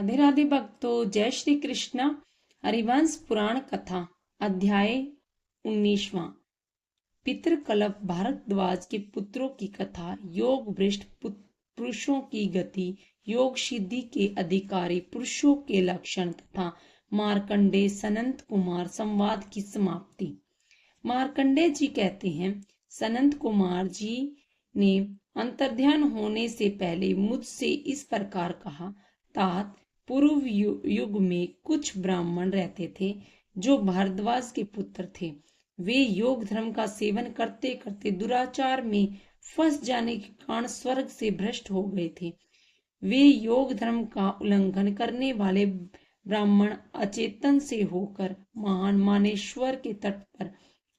राधे राधे भक्तों, जय श्री कृष्ण। हरिवंश पुराण कथा अध्याय 19वां। पितृकल्प भारद्वाज के पुत्रों की कथा। योग भ्रष्ट पुरुषों की गति, योग सिद्धि के अधिकारी पुरुषों के लक्षण तथा मार्कंडेय सनंत कुमार संवाद की समाप्ति। मार्कंडेय जी कहते हैं, सनंत कुमार जी ने अंतर्ध्यान होने से पहले मुझसे इस प्रकार कहा। तात, पूर्व युग में कुछ ब्राह्मण रहते थे जो भारद्वाज के पुत्र थे। वे योग धर्म का सेवन करते करते दुराचार में फंस जाने के कारण स्वर्ग से भ्रष्ट हो गए थे। वे योग धर्म का उल्लंघन करने वाले ब्राह्मण अचेतन से होकर महान मानेश्वर के तट पर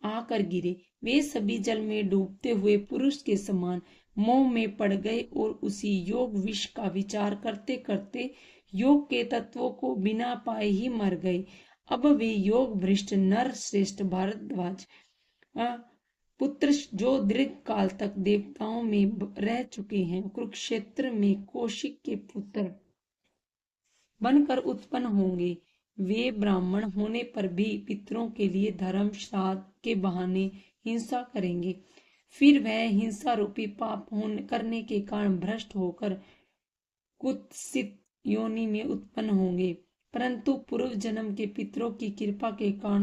आकर गिरे। वे सभी जल में डूबते हुए पुरुष के समान मोह में पड़ गए और उसी योग विष का विचार करते करते योग के तत्वों को बिना पाए ही मर गए। अब वे योग भ्रष्ट नर श्रेष्ठ भारद्वाज पुत्र जो दीर्घ काल तक देवताओं में रह चुके हैं, कुरुक्षेत्र में कौशिक के पुत्र बनकर उत्पन्न होंगे। वे ब्राह्मण होने पर भी पितरों के लिए धर्म श्राद्ध के बहाने हिंसा करेंगे। फिर वह हिंसा रूपी पाप करने के कारण भ्रष्ट होकर कुत्सित योनि में उत्पन्न होंगे। परंतु पूर्व जन्म के पितरों की कृपा के कारण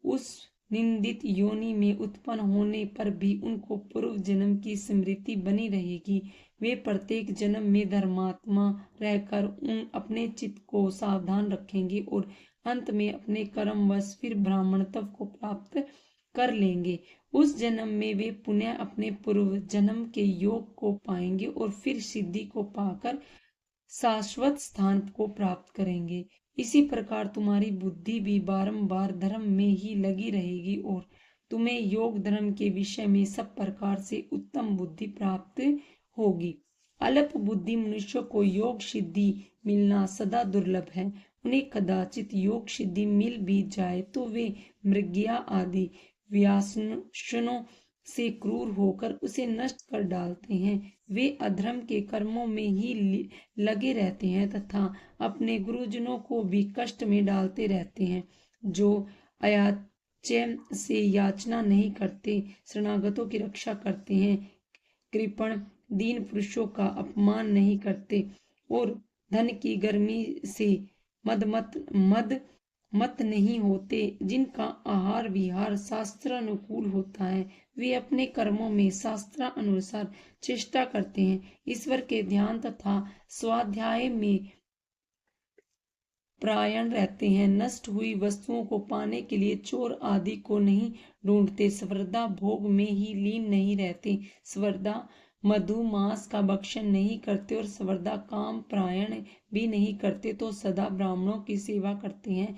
उस निंदित योनि में उत्पन्न होने पर भी उनको पूर्व जन्म की स्मृति बनी रहेगी। वे प्रत्येक जन्म में धर्मात्मा रहकर अपने चित्त को सावधान रखेंगे और अंत में अपने कर्मवश फिर ब्राह्मणत्व को प्राप्त कर लेंगे। उस जन्म में वे पुनः अपने पूर्व जन्म के योग को पाएंगे और फिर सिद्धि को पाकर शाश्वत स्थान को प्राप्त करेंगे। इसी प्रकार तुम्हारी बुद्धि भी बारंबार धर्म में ही लगी रहेगी और तुम्हें योग धर्म के विषय में सब प्रकार से उत्तम बुद्धि प्राप्त होगी। अल्प बुद्धि मनुष्यों को योग सिद्धि मिलना सदा दुर्लभ है। उन्हें कदाचित योग सिद्धि मिल भी जाए तो वे मृग्या आदि व्यासनों से क्रूर होकर उसे नष्ट कर डालते हैं। वे अधर्म के कर्मों में ही लगे रहते हैं तथा अपने गुरुजनों को भी कष्ट में डालते रहते हैं। जो अयाच्य से याचना नहीं करते, शरणागतों की रक्षा करते हैं, कृपण दीन पुरुषों का अपमान नहीं करते और धन की गर्मी से मत नहीं होते, जिनका आहार विहार शास्त्र अनुकूल होता है, वे अपने कर्मों में शास्त्र अनुसार चेष्टा करते हैं, ईश्वर के ध्यान तथा स्वाध्याय में प्रायण रहते हैं, नष्ट हुई वस्तुओं को पाने के लिए चोर आदि को नहीं ढूंढते, सर्वदा भोग में ही लीन नहीं रहते, सर्वदा मधु मांस का भक्षण नहीं करते और सर्वदा काम प्रायण भी नहीं करते, तो सदा ब्राह्मणों की सेवा करते हैं,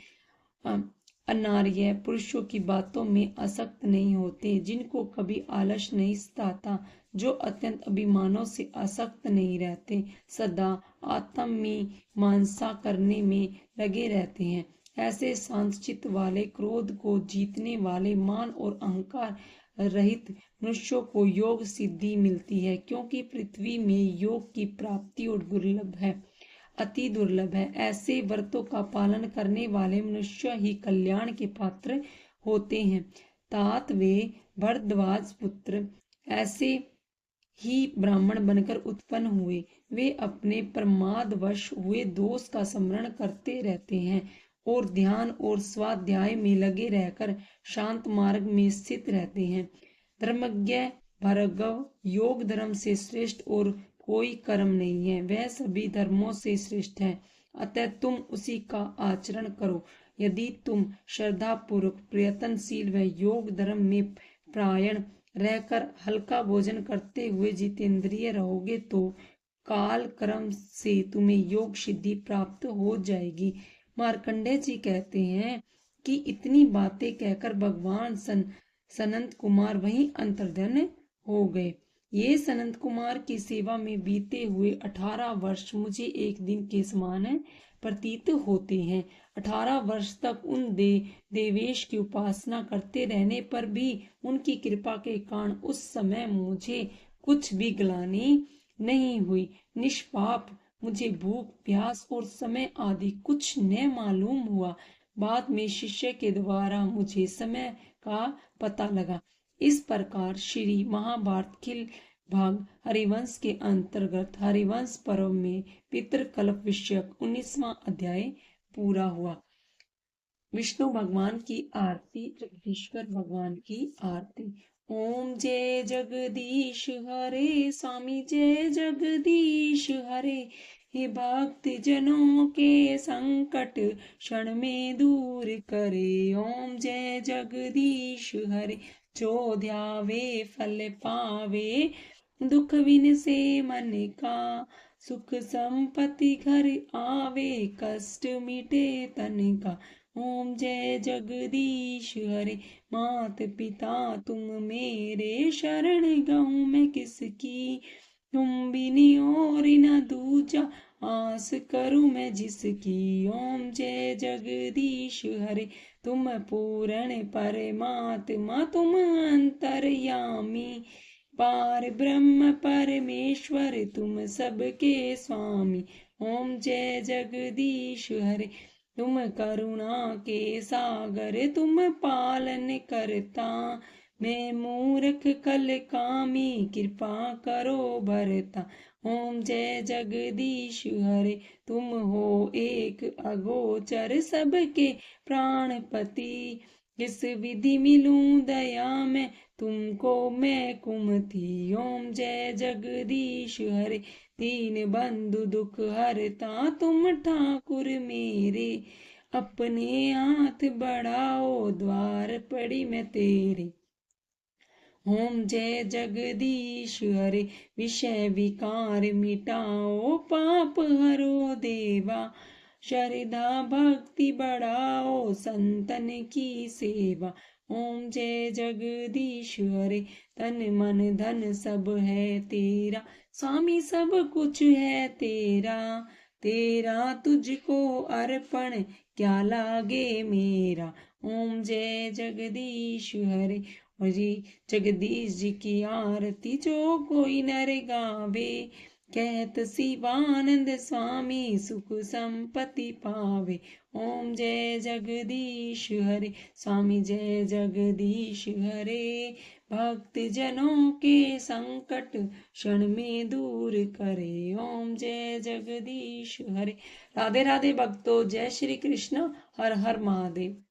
अनार्य पुरुषों की बातों में आसक्त नहीं होते, जिनको कभी आलस नहीं सताता, जो अत्यंत अभिमानों से आसक्त नहीं रहते, सदा आत्मीमांसा करने में लगे रहते हैं। ऐसे शांत चित्त वाले, क्रोध को जीतने वाले, मान और अहंकार रहित मनुष्यों को योग सिद्धि मिलती है, क्योंकि पृथ्वी में योग की प्राप्ति और दुर्लभ है, अति दुर्लभ है। ऐसे व्रतों का पालन करने वाले मनुष्य ही कल्याण के पात्र होते हैं। तात, वे भरद्वाज पुत्र ऐसे ही ब्राह्मण बनकर उत्पन्न हुए। वे अपने प्रमादवश हुए दोष का स्मरण करते रहते हैं और ध्यान और स्वाध्याय में लगे रहकर शांत मार्ग में स्थित रहते हैं। धर्मज्ञ भार्गव, योग धर्म से श्रेष्ठ और कोई कर्म नहीं है, वह सभी धर्मों से श्रेष्ठ है, अतः तुम उसी का आचरण करो। यदि तुम श्रद्धा पूर्वक प्रयत्नशील व योग धर्म में प्रायण रहकर हल्का भोजन करते हुए जितेंद्रिय रहोगे तो काल कर्म से तुम्हें योग सिद्धि प्राप्त हो जाएगी। मार्कंडेय जी कहते हैं कि इतनी बातें कहकर भगवान सनंत कुमार वहीं अंतर्ध्यान हो गए। ये सनंत कुमार की सेवा में बीते हुए 18 वर्ष मुझे एक दिन के समान प्रतीत होते हैं। 18 वर्ष तक उन देवेश की उपासना करते रहने पर भी उनकी कृपा के कारण उस समय मुझे कुछ भी ग्लानि नहीं हुई। निष्पाप मुझे भूख प्यास और समय आदि कुछ न मालूम हुआ। बाद में शिष्य के द्वारा मुझे समय का पता लगा। इस प्रकार श्री महाभारत खिल भाग हरिवंश के अंतर्गत हरिवंश पर्व में पितृकल्प विषयक 19वां अध्याय पूरा हुआ। विष्णु भगवान की आरती, जगदीश्वर भगवान की आरती। ओम जय जगदीश हरे, स्वामी जय जगदीश हरे। हे भक्त जनों के संकट क्षण में दूर करे। ओम जय जगदीश हरे। जो ध्यावे फल पावे, दुख विन से मन का। सुख संपत्ति घर आवे, कष्ट मिटे तन का। ओम जय जगदीश हरे। मात पिता तुम मेरे, शरण गहूँ मैं किसकी। तुम बिनी और न दूजा, आस करूँ मैं जिसकी। ओम जय जगदीश हरे। तुम पूर्ण परमात्मा, तुम अंतर्यामी। पार ब्रह्म परमेश्वर, तुम सबके स्वामी। ओम जय जगदीश हरे। तुम करुणा के सागर, तुम पालन करता। मैं मूर्ख कल कामी, कृपा करो भरता। ओम जय जगदीश हरे। तुम हो एक अगोचर, सबके प्राणपति। किस विधि मिलूं दया में, तुमको मैं कुमति। ओम जय जगदीश हरे। दीन बंधु दुख हरता, तुम ठाकुर मेरे। अपने हाथ बढ़ाओ, द्वार पड़ी मैं तेरे। ओम जय जगदीश हरे। विषय विकार मिटाओ, पाप हरो देवा। श्रद्धा भक्ति बढ़ाओ, संतन की सेवा। ओम जय जगदीश हरे। तन मन धन सब है तेरा, स्वामी सब कुछ है तेरा। तेरा तुझको अर्पण, क्या लागे मेरा। ओम जय जगदीश हरे। और जी जगदीश जी की आरती जो कोई नर गावे। कहत शिवानंद स्वामी, सुख संपत्ति पावे। ओम जय जगदीश हरे। स्वामी जय जगदीश हरे। भक्त जनों के संकट क्षण में दूर करे। ओम जय जगदीश हरे। राधे राधे भक्तों, जय श्री कृष्ण। हर हर महादेव।